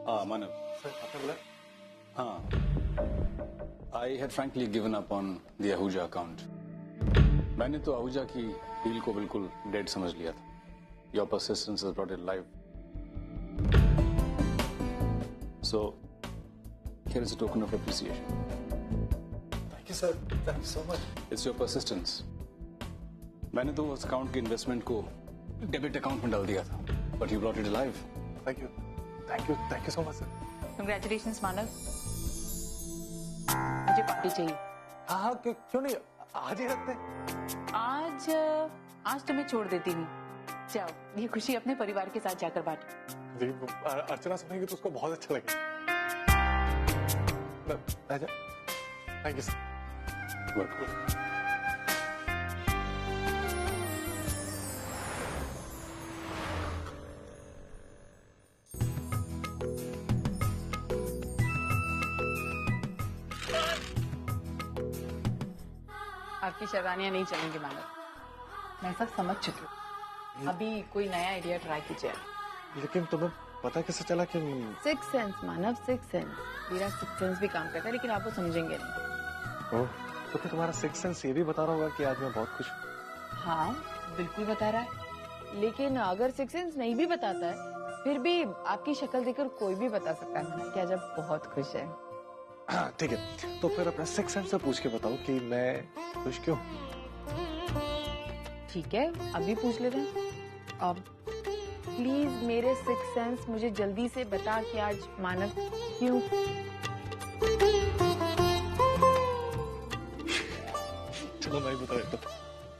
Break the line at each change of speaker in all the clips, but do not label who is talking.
Manav.
Sir आपने बोला?
हाँ, I had frankly given up on the Ahuja account. मैंने तो आहूजा की डील को बिल्कुल डेड समझ लिया था. Your persistence has brought it alive. So, here is a token of appreciation.
Thank you, sir. Thank you so much.
It's your persistence. मैंने तो उस अकाउंट के इन्वेस्टमेंट को डेबिट अकाउंट में डाल दिया था, but you brought it alive.
Thank you. Thank you so much, sir.
Congratulations, मानव. मुझे पार्टी चाहिए.
हाँ क्यों नहीं, आज ही रखते हैं.
आज तुम्हें छोड़ देती हूँ. जाओ, ये खुशी अपने परिवार के साथ जाकर बांटो.
जी, अर्चना सुनेगी तो उसको बहुत अच्छा लगेगा. राजा, थैंक यू सर.
Welcome.
आपकी शेरवानियां नहीं चलेंगी मानव. मैं सब समझ चुकी हूँ. अभी कोई नया आइडिया ट्राई कीजिए.
लेकिन तुम्हें पता कैसे चला कि?
सिक्स सेंस मानव, सिक्स सेंस. मेरा सिक्स सेंस भी काम करता है, लेकिन आप वो समझेंगे नहीं.
ओह, तो फिर तुम्हारा सिक्स सेंस ये भी बता रहा होगा कि आज मैं बहुत खुश हूँ.
हाँ, बिल्कुल बता रहा है. लेकिन अगर सिक्स सेंस नहीं भी बताता है, फिर भी आपकी शक्ल देखकर कोई भी बता सकता है कि आज आप बहुत खुश है.
हाँ ठीक है, तो फिर अपने सिक्स सेंस से पूछ के बताओ कि मैं खुश क्यों.
ठीक है, अभी पूछ ले रहे हैं. अब प्लीज मेरे सिक्स सेंस मुझे जल्दी से बता कि आज मानव क्यों.
चलो मैं ही बता देता हूँ.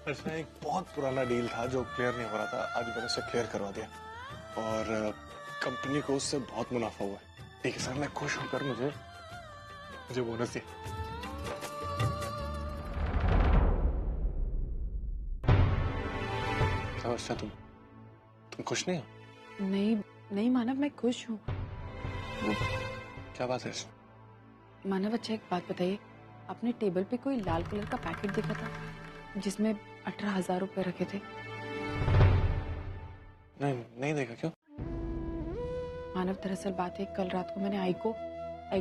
अर्चना, एक बहुत पुराना डील था जो क्लियर नहीं हो रहा था. आज मैंने उसे क्लियर करवा दिया और कंपनी को उससे बहुत मुनाफा हुआ है. ठीक है सर, मैं खुश होकर मुझे बोनस दिया. क्या अर्चना, तुम खुश नहीं हो?
नहीं मानव, मैं खुश हूँ.
क्या बात है?
मानव, अच्छा एक बात बताइए, आपने टेबल पे कोई लाल कलर का पैकेट देखा था जिसमें 18,000 रुपए रखे थे?
नहीं देखा. क्यों?
मानव, दरअसल बात है, कल रात को मैंने आई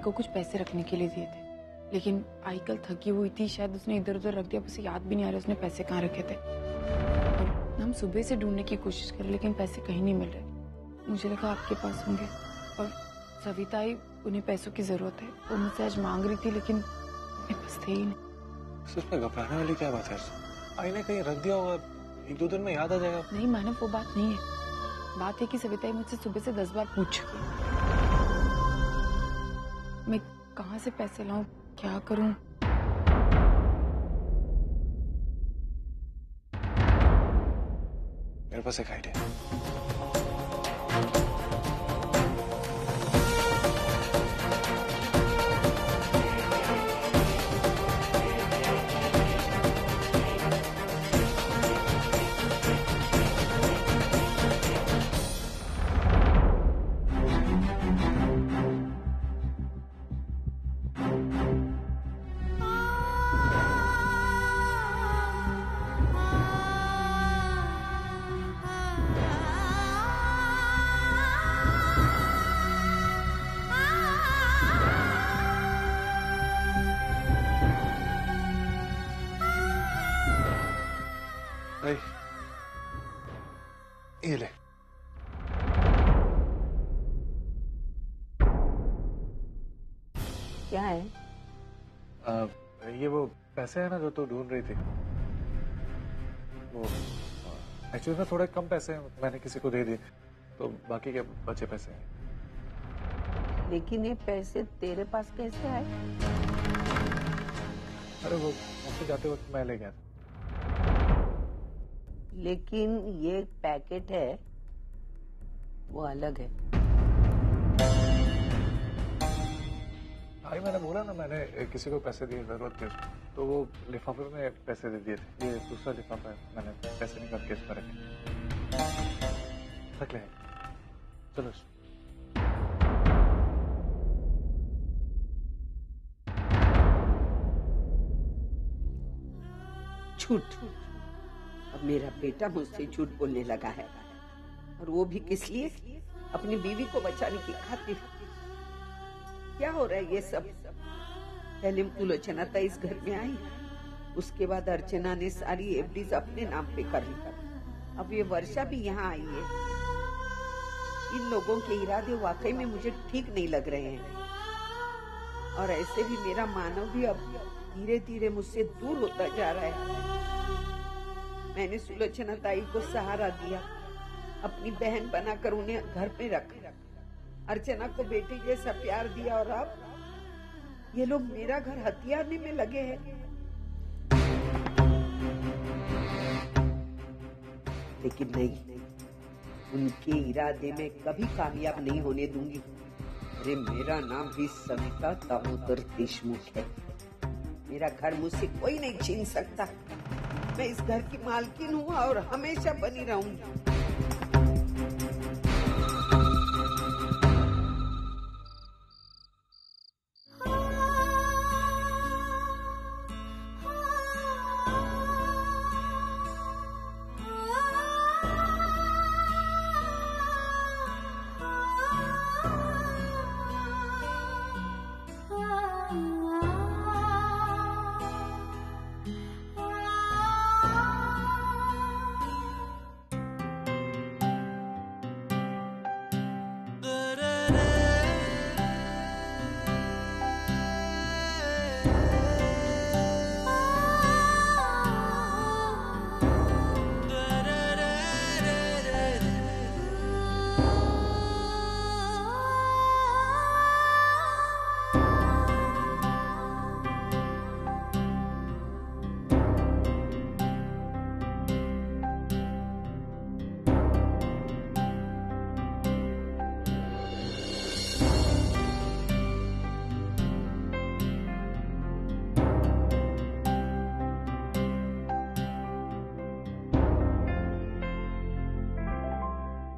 को कुछ पैसे रखने के लिए दिए थे, लेकिन आई कल थकी हुई थी, शायद उसने इधर उधर रख दिया. उसे याद भी नहीं आ रहा उसने पैसे कहाँ रखे थे. और हम सुबह से ढूंढने की कोशिश कर, लेकिन पैसे कहीं नहीं मिल रहे. मुझे लगा आपके पास होंगे. और सविता आई, उन्हें पैसों की जरूरत है, वो मुझसे आज मांग रही थी, लेकिन मेरे पास थे ही नहीं.
इसमें घबराने वाली क्या बात है? आई ने कहीं रख दिया होगा, 1-2 दिन में याद आ जाएगा.
नहीं मानव, वो बात नहीं है. बात है कि सविता मुझसे सुबह से 10 बार पूछ चुकी है. मैं कहाँ से पैसे लाऊं, क्या करूं?
मेरे पास एक आइडिया. ये ले.
क्या है?
ये वो पैसे है ना जो तू ढूंढ रही थी. वो एक्चुअली ना थोड़े कम पैसे हैं, मैंने किसी को दे दिए, तो बाकी के बचे पैसे हैं.
लेकिन ये पैसे तेरे पास कैसे आए?
अरे वो ऑफिस जाते वक्त मैं ले गया था.
लेकिन ये पैकेट है, वो अलग है.
भाई मैंने बोला ना, मैंने किसी को पैसे दिए, जरूरत थी उसको, तो वो लिफाफे में पैसे दे दिए थे. ये दूसरा लिफाफा है, मैंने पैसे निकाल के इसमें रखे. रख ले. चलो.
झूठ. अब मेरा बेटा मुझसे झूठ बोलने लगा है, और वो भी किस लिए? अपनी बीवी को बचाने की खातिर। क्या हो रहा है ये सब? पहले सुलोचना था इस घर में आई, उसके बाद अर्चना ने सारी एफडीज अपने नाम पे कर ली। अब ये वर्षा भी यहाँ आई है। इन लोगों के इरादे वाकई में मुझे ठीक नहीं लग रहे हैं। और ऐसे भी मेरा मानव भी अब धीरे धीरे मुझसे दूर होता जा रहा है। मैंने सुलोचना ताई को सहारा दिया, अपनी बहन बनाकर उन्हें घर पे रखा, अर्चना को बेटी जैसा प्यार दिया, और अब ये लोग मेरा घर हथियारने में लगे हैं। लेकिन नहीं, उनके इरादे में कभी कामयाब नहीं होने दूंगी। अरे मेरा नाम भी सविता दामोदर देशमुख है। मेरा घर मुझसे कोई नहीं छीन सकता। मैं इस घर की मालकिन हूँ और हमेशा बनी रहूंगी।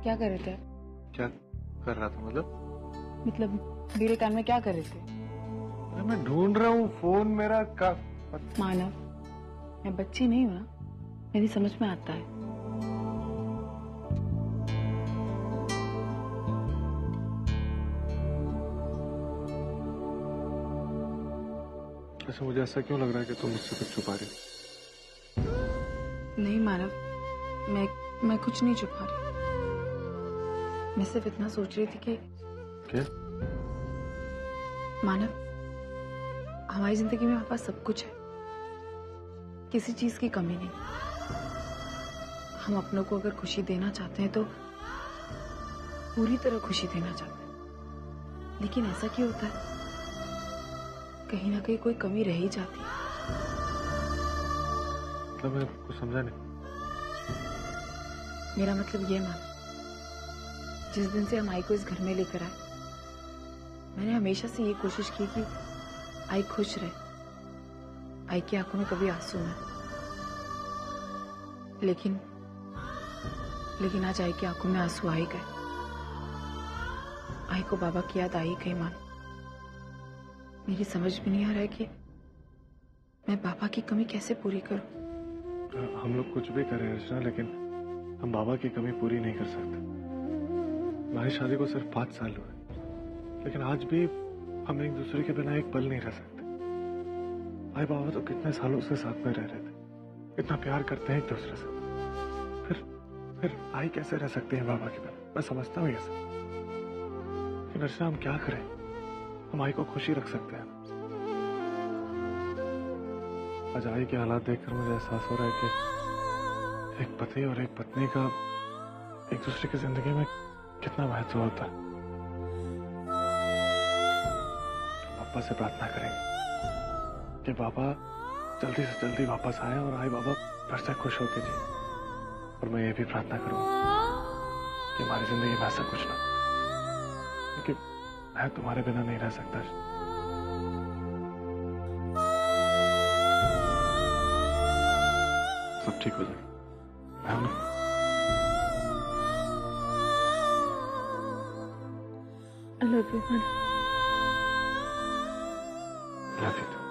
क्या कर रहे थे आप?
क्या कर रहा था मतलब
मेरे कान में क्या कर रहे थे?
अरे मैं ढूंढ रहा हूँ फोन मेरा का।
मानव, मैं बच्ची नहीं हूँ ना, मेरी समझ में आता है।
ऐसा मुझे ऐसा क्यों लग रहा है कि तुम मुझसे कुछ छुपा रही?
नहीं मानव, मैं कुछ नहीं छुपा रही। मैं सिर्फ इतना सोच रही थी कि
क्या?
मानव, हमारी जिंदगी में हमारे पास सब कुछ है, किसी चीज की कमी नहीं। हम अपनों को अगर खुशी देना चाहते हैं तो पूरी तरह खुशी देना चाहते हैं, लेकिन ऐसा क्यों होता है? कहीं ना कहीं कोई कमी रह ही जाती है।
मतलब मैं कुछ समझा नहीं।
मेरा मतलब ये मानो, जिस दिन से हम आई को इस घर में लेकर आए, मैंने हमेशा से ये कोशिश की कि आई खुश रहे, आई की आंखों में कभी आंसू न। लेकिन आज आई की आंखों में आंसू आ ही गए। आई को बाबा की याद आ ही गई। मानो, मेरी समझ में नहीं आ रहा है कि मैं पापा की कमी कैसे पूरी करूं।
हम लोग कुछ भी करें अर्चना, लेकिन हम बाबा की कमी पूरी नहीं कर सकते। हमारी शादी को सिर्फ 5 साल हुए, लेकिन आज भी हम एक दूसरे के बिना एक पल नहीं रह सकते। भाई बाबा तो कितने सालों से साथ में रह रहे थे, इतना प्यार करते हैं एक दूसरे से, फिर आई कैसे रह सकते हैं बाबा के बिना? मैं समझता हूँ ये सब, लेकिन अर्चना हम क्या करें? हम आई को खुशी रख सकते हैं। आज आई के हालात देखकर मुझे एहसास हो रहा है कि एक पति और एक पत्नी का एक दूसरे की जिंदगी में कितना महत्व होता है। पापा से प्रार्थना करेंगे कि बाबा जल्दी से जल्दी वापस आए और आई बाबा फिर से खुश होकर जिए। और मैं ये भी प्रार्थना करूंगा कि हमारी जिंदगी में ऐसा कुछ ना, क्योंकि मैं तुम्हारे बिना नहीं रह सकता। सब ठीक हो जाएगा। मैं हूं।
I love you, man.
Love you too.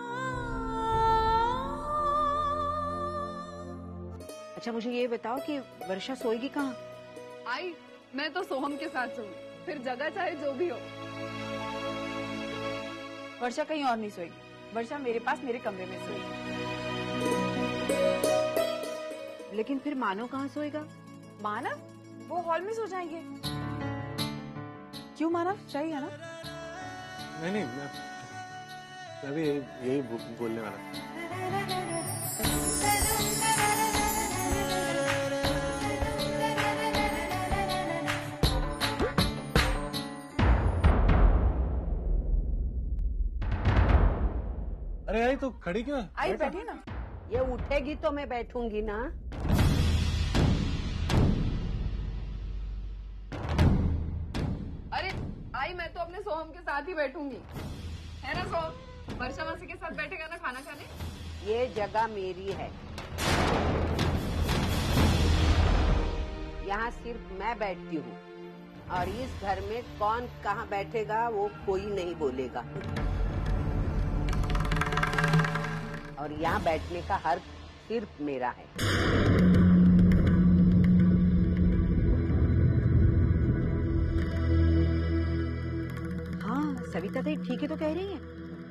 अच्छा मुझे ये बताओ कि वर्षा सोएगी कहाँ?
आई, मैं तो सोहम के साथ सोऊंगी।
फिर जगह चाहे जो भी हो।
वर्षा कहीं और नहीं सोएगी, वर्षा मेरे पास मेरे कमरे में सोएगी।
लेकिन फिर मानव कहाँ सोएगा?
मानव वो हॉल में सो जाएंगे। क्यों मानव चाहिए ना?
नहीं, मैं भी यही बोलने वाला था। अरे आई तो खड़ी क्यों है?
आई बैठिए ना।
ये उठेगी तो मैं बैठूंगी ना।
अरे आई, मैं तो अपने सोहम के साथ ही बैठूंगी, है ना सोहम? वर्षा मासी के साथ बैठेगा ना खाना खाने।
ये जगह मेरी है, यहाँ सिर्फ मैं बैठती हूँ और इस घर में कौन कहाँ बैठेगा वो कोई नहीं बोलेगा। और यहाँ बैठने का हक सिर्फ मेरा है।
हाँ सविता दी ठीक है तो कह रही है,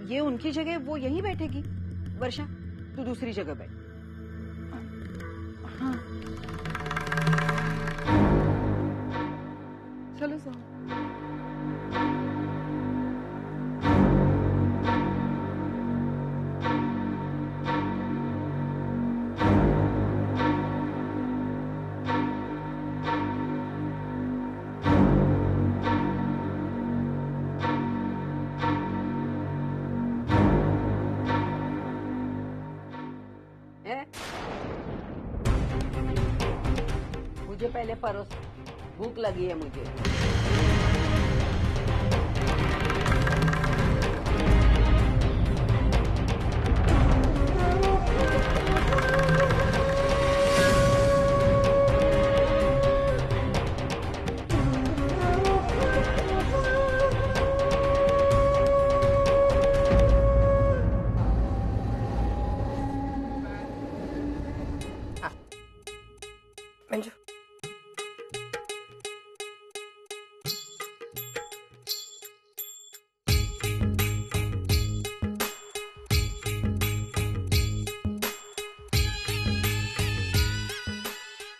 ये उनकी जगह वो यहीं बैठेगी। वर्षा तू दूसरी जगह बैठ। हाँ चलो सो।
है? मुझे पहले परोस, भूख लगी है मुझे।
मंजू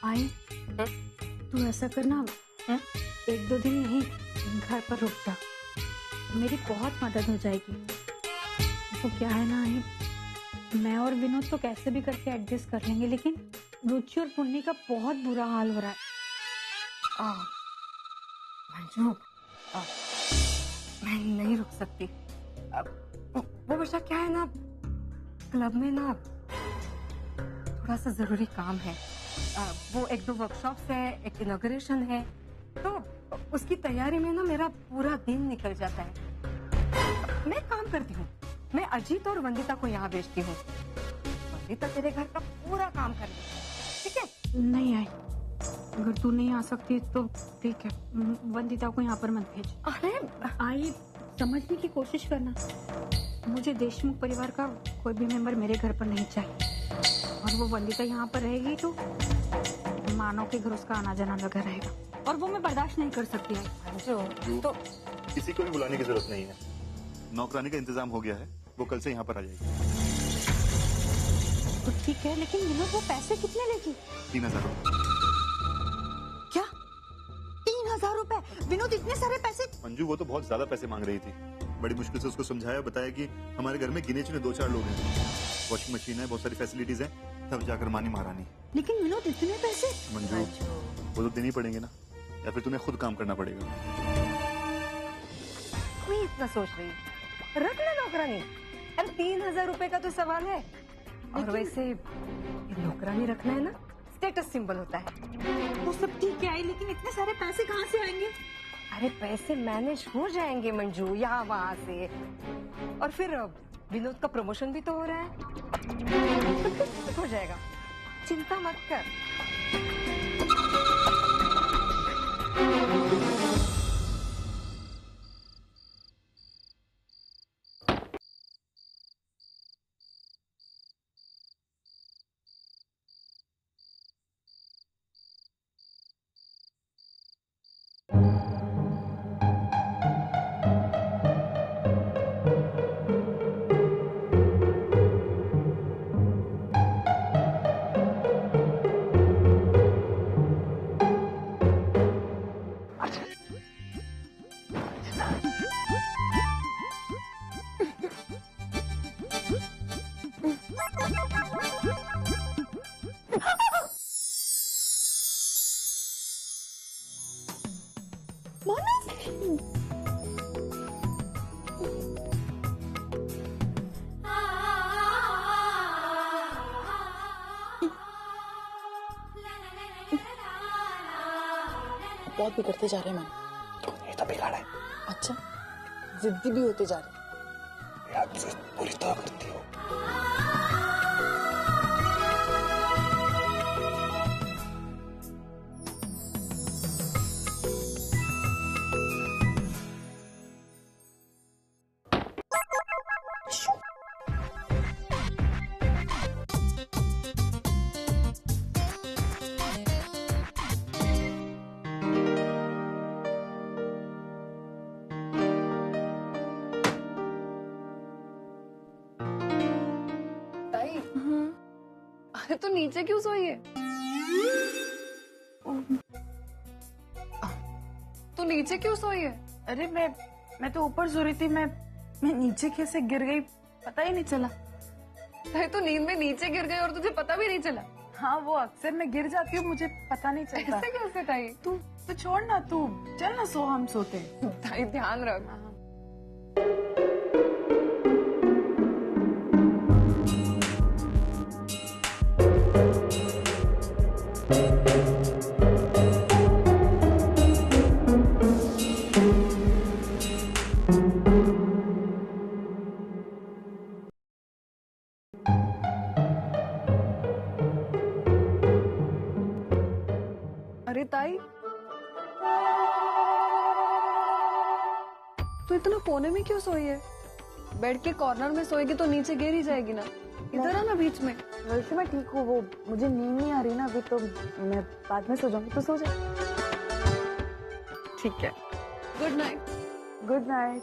आई तू ऐसा करना, एक दो दिन यहीं घर पर रुक जा, मेरी बहुत मदद हो जाएगी। तो क्या है ना आई, मैं और विनोद तो कैसे भी करके एडजस्ट कर लेंगे, लेकिन रुचि और पुन्नी का बहुत बुरा हाल हो रहा है।
मंजू, मैं नहीं रुक सकती। वो वर्षा क्या है ना, क्लब में ना थोड़ा सा जरूरी काम है। वो एक दो वर्कशॉप्स है, एक इनॉग्रेशन है, तो उसकी तैयारी में ना मेरा पूरा दिन निकल जाता है। मैं काम करती हूँ, मैं अजीत और वंदिता को यहाँ भेजती हूँ। वंदिता तेरे घर का पूरा काम कर लेगी, ठीक है?
नहीं आई, अगर तू नहीं आ सकती तो ठीक है, वंदिता को यहाँ पर मत भेज।
अरे
आई समझने की कोशिश करना, मुझे देशमुख परिवार का कोई भी मेंबर मेरे घर पर नहीं चाहिए, और वो वंदिता यहाँ पर रहेगी तो मानव के घर उसका आना जाना लगा रहेगा, और वो मैं बर्दाश्त नहीं कर सकती है।
मंजू तो
किसी को भी बुलाने की जरूरत नहीं है, नौकरानी का इंतजाम हो गया है, वो कल से यहाँ पर आ जाएगी।
तो ठीक है, लेकिन विनोद वो पैसे कितने लेगी?
3000 रुपये।
क्या 3000 रुपए? विनोद इतने सारे पैसे?
मंजू वो तो बहुत ज्यादा पैसे मांग रही थी, बड़ी मुश्किल से उसको समझाया, बताया कि हमारे घर में गिने चुने 2-4 लोग हैं, वॉशिंग मशीन है, बहुत सारी फैसिलिटीज हैं, तब जाकर मानी महारानी।
लेकिन विनोद इतने पैसे?
मंजू वो तो देने ही पड़ेंगे ना, या फिर तुम्हें खुद काम करना पड़ेगा।
कोई इतना सोच रही है, रख ले नौकरानी। अरे 3000 रुपए का तो सवाल है, और वैसे ये नौकरानी रखना है ना, स्टेटस सिंबल होता है।
वो सब ठीक है, लेकिन इतने सारे पैसे कहाँ से आएंगे?
अरे पैसे मैनेज हो जाएंगे मंजू, यहाँ वहाँ से। और फिर विनोद का प्रमोशन भी तो हो रहा है, हो जाएगा, चिंता मत कर।
बहुत बिगड़ते जा रहे हैं मैंने।
ये तो बिगाड़ा है
अच्छा, जिद्दी भी होते जा रहे।
यार, तुझे पूरी तरह करती हो।
अरे तो नीचे क्यों सोई है? तो नीचे क्यों सोई है?
अरे मैं तो ऊपर सो रही थी। मैं नीचे कैसे गिर गई पता ही नहीं चला।
अरे तो नींद में नीचे गिर गई और तुझे पता भी नहीं चला?
हाँ, वो अक्सर मैं गिर जाती हूँ, मुझे पता नहीं चलता।
ऐसे कैसे ताई?
तू तो छोड़ ना, तू चल ना, सो हम सोते हैं।
ताई ध्यान रख। अरे ताई, तू इतना कोने में क्यों सोई है? बेड के कॉर्नर में सोएगी तो नीचे गिर ही जाएगी ना। इधर आ ना बीच में।
वैसे मैं ठीक हूँ, वो मुझे नींद नहीं आ रही ना अभी, तो मैं बाद में सो जाऊंगी। तो सो जा।
ठीक है, good night.
Good night.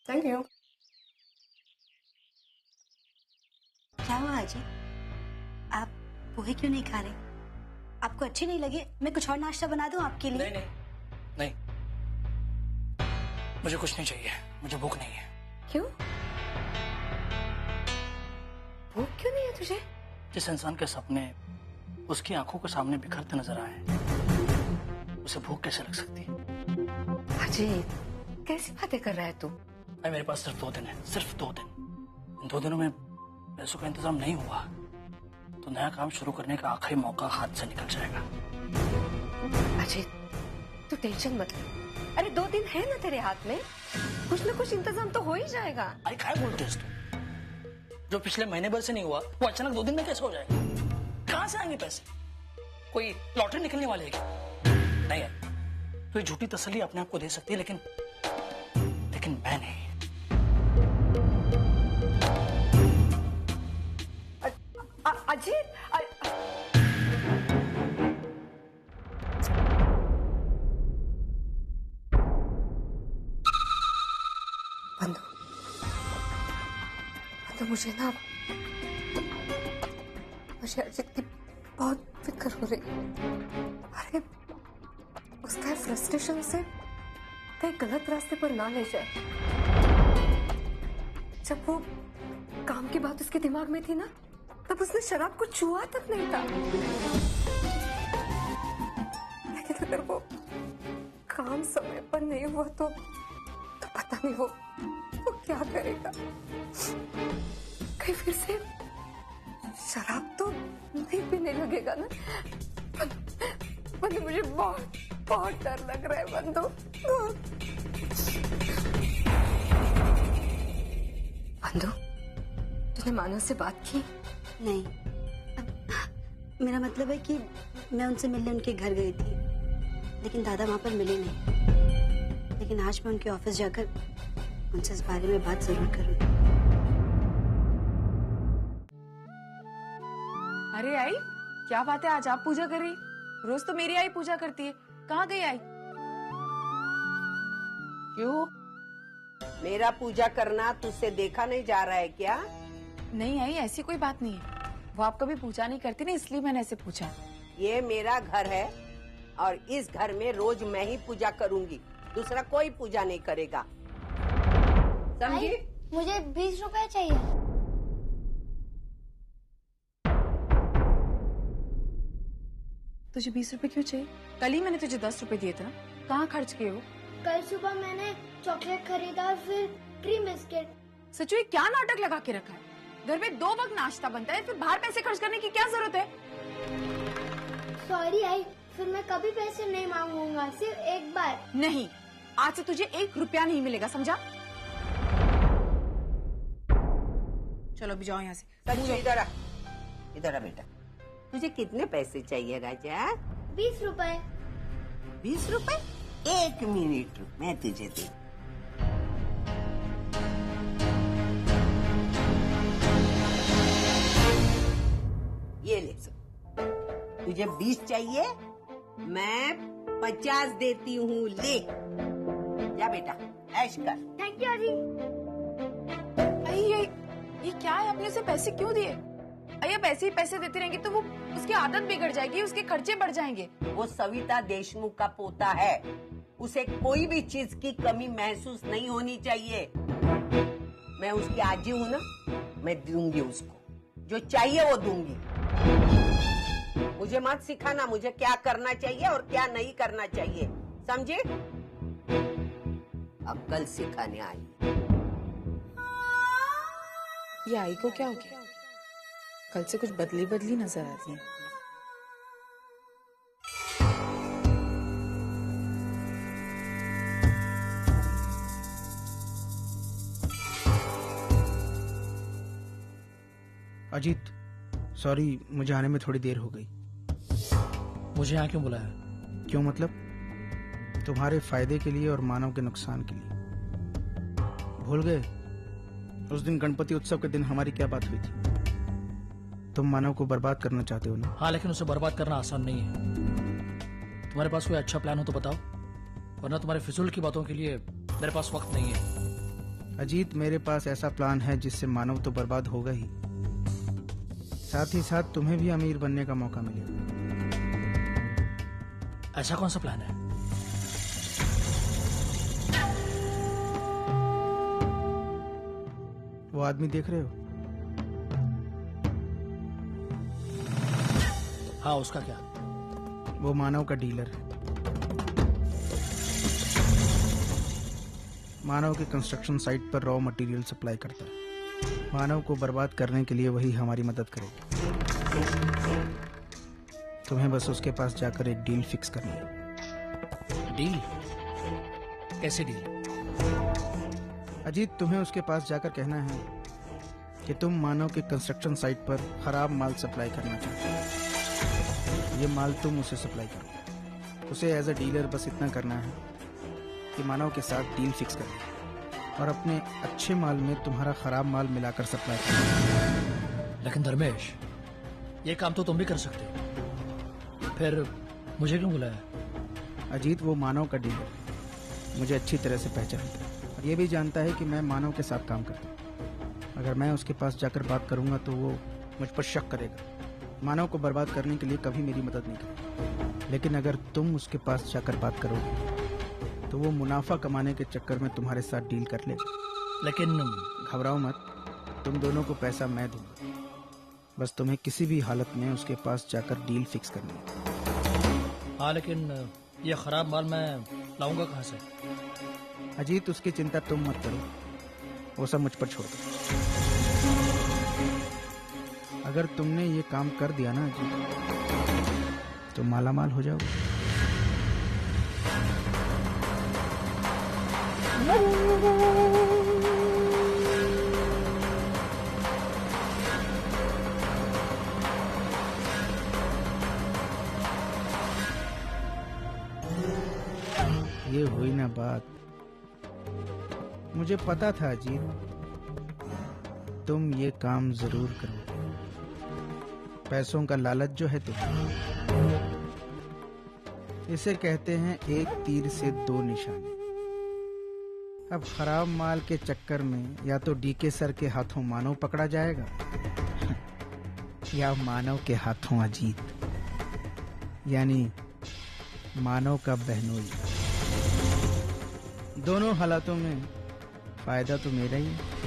Thank you.
क्या हुआ अजय? आप पोहे क्यों नहीं खा रहे? आपको अच्छी नहीं लगी? मैं कुछ और नाश्ता बना दूं आपके लिए?
नहीं नहीं, मुझे कुछ नहीं चाहिए, मुझे भूख नहीं है।
क्यों? भूख क्यों नहीं है तुझे?
जिस इंसान के सपने उसकी आंखों के सामने बिखरते नजर आए, उसे भूख कैसे लग सकती है?
अजय, कैसी बातें कर रहा है तू?
भाई, मेरे पास सिर्फ 2 दिन है, सिर्फ 2 दिन। इन 2 दिनों में पैसों का इंतजाम नहीं हुआ तो नया काम शुरू करने का आखिरी मौका हाथ से निकल जाएगा।
अजय, तू टेंशन मत ले। अरे 2 दिन है ना तेरे हाथ में, कुछ ना कुछ इंतजाम तो हो ही जाएगा।
अरे क्या बोलते हैं तू? जो पिछले महीने भर से नहीं हुआ वो अचानक 2 दिन में कैसे हो जाएगा? कहाँ से आएंगे पैसे? कोई लॉटरी निकलने वाली है क्या? नहीं है तो ये झूठी तसल्ली अपने आप को दे सकती है, लेकिन मैं नहीं।
अजय, बंधु, मुझे ना मुझे अजित की बहुत फिक्र हो रही है। अरे उसका फ्रस्ट्रेशन से कहीं गलत रास्ते पर ना ले जाए। जब वो काम की बात उसके दिमाग में थी ना, तब उसने शराब को छुआ तक नहीं था। लेकिन अगर वो काम समय पर नहीं हुआ तो पता नहीं वो क्या करेगा। कहीं फिर से शराब तो नहीं पीने लगेगा ना? बंधु, मुझे बहुत डर लग रहा है बंधु। बंधु, तूने मानव से बात की?
नहीं, मेरा मतलब है कि मैं उनसे मिलने उनके घर गई थी, लेकिन दादा वहां पर मिले नहीं। लेकिन आज मैं उनके ऑफिस जाकर उनसे इस बारे में बात जरूर करूंगी।
अरे आई, क्या बात है, आज आप पूजा कर रही? रोज तो मेरी आई पूजा करती है, कहाँ गई आई?
क्यों, मेरा पूजा करना तुझसे देखा नहीं जा रहा है क्या?
नहीं आई, ऐसी कोई बात नहीं है। वो आप कभी पूजा नहीं करती ना, इसलिए मैंने ऐसे पूछा।
ये मेरा घर है और इस घर में रोज मैं ही पूजा करूंगी, दूसरा कोई पूजा नहीं करेगा, समझी?
मुझे 20 रुपए चाहिए।
तुझे 20 रुपए क्यों चाहिए? कल ही मैंने तुझे 10 रुपए दिए थे ना, कहाँ खर्च किए हो?
कल सुबह मैंने चॉकलेट खरीदा और फिर क्रीम बिस्किट।
सचू ये क्या नाटक लगा के रखा है? घर में 2 वक्त नाश्ता बनता है, फिर बाहर पैसे खर्च करने की क्या जरूरत है?
सॉरी आई, फिर मैं कभी पैसे नहीं मांगूंगा, सिर्फ एक बार।
नहीं, आज से तुझे 1 रुपया नहीं मिलेगा, समझा? चलो अभी जाओ यहाँ से।
सच्चू इधर आ, इधर आ बेटा। तुझे कितने पैसे चाहिए राजा?
20 रुपए।
20 रुपए? 1 मिनट रुक, मैं तुझे दे। ये ले सो। तुझे 20 चाहिए, मैं 50 देती हूँ, ले जा बेटा, ऐश कर।
थैंक यू आजी।
ये क्या है, अपने से पैसे क्यों दिए? अब ऐसे ही पैसे देते रहेंगे तो वो उसकी आदत बिगड़ जाएगी, उसके खर्चे बढ़ जाएंगे।
वो सविता देशमुख का पोता है, उसे कोई भी चीज की कमी महसूस नहीं होनी चाहिए। मैं उसकी आजी हूँ ना, मैं दूंगी उसको जो चाहिए, वो दूंगी। मुझे मत सिखाना मुझे क्या करना चाहिए और क्या नहीं करना चाहिए, समझे? अक्ल सिखाने आई।
ये आई को क्या हो गया? कल से कुछ बदली बदली नजर आती है।
अजीत, सॉरी, मुझे आने में थोड़ी देर हो गई।
मुझे यहाँ क्यों बुलाया?
क्यों मतलब? तुम्हारे फायदे के लिए और मानव के नुकसान के लिए। भूल गए उस दिन गणपति उत्सव के दिन हमारी क्या बात हुई थी? तुम मानव को बर्बाद करना चाहते हो ना?
हाँ, लेकिन उसे बर्बाद करना आसान नहीं है। तुम्हारे पास कोई अच्छा प्लान हो तो बताओ, वरना तुम्हारे फिजूल की बातों के लिए मेरे पास वक्त नहीं है।
अजीत, मेरे पास ऐसा प्लान है जिससे मानव तो बर्बाद होगा ही, साथ ही साथ तुम्हें भी अमीर बनने का मौका मिलेगा।
ऐसा कौन सा प्लान है?
वो आदमी देख रहे हो?
हाँ, उसका क्या?
वो मानव का डीलर है। मानव के कंस्ट्रक्शन साइट पर रॉ मटेरियल सप्लाई करता है। मानव को बर्बाद करने के लिए वही हमारी मदद करेगा। तुम्हें बस उसके पास जाकर एक डील फिक्स करनी है।
डील? कैसे डील?
अजीत, तुम्हें उसके पास जाकर कहना है कि तुम मानव के कंस्ट्रक्शन साइट पर खराब माल सप्लाई करना चाहते हो। ये माल तुम उसे सप्लाई करो। उसे एज अ डीलर बस इतना करना है कि मानव के साथ डील फिक्स करना और अपने अच्छे माल में तुम्हारा खराब माल मिलाकर सप्लाई करना।
लेकिन धर्मेश, ये काम तो तुम भी कर सकते हो, फिर मुझे क्यों बुलाया?
अजीत, वो मानव का डीलर मुझे अच्छी तरह से पहचानता है और ये भी जानता है कि मैं मानव के साथ काम करता हूँ। अगर मैं उसके पास जाकर बात करूंगा तो वो मुझ पर शक करेगा, मानव को बर्बाद करने के लिए कभी मेरी मदद नहीं करेगा। लेकिन अगर तुम उसके पास जाकर बात करोगे तो वो मुनाफा कमाने के चक्कर में तुम्हारे साथ डील कर लेगा।
लेकिन
घबराओ मत, तुम दोनों को पैसा मैं दूंगा, बस तुम्हें किसी भी हालत में उसके पास जाकर डील फिक्स करनी है।
हाँ, लेकिन ये खराब माल मैं लाऊंगा कहाँ से?
अजीत, उसकी चिंता तुम मत करो, वो सब मुझ पर छोड़ दो। अगर तुमने ये काम कर दिया ना अजीत, तो मालामाल हो जाओगे। ये हुई ना बात। मुझे पता था अजीत, तुम ये काम जरूर करोगे। पैसों का लालच जो है तुम्हें, इसे कहते हैं एक तीर से दो निशाने। अब खराब माल के चक्कर में या तो डीके सर के हाथों मानव पकड़ा जाएगा या मानव के हाथों अजीत, यानी मानव का बहनोई। दोनों हालातों में फायदा तो मेरा ही है।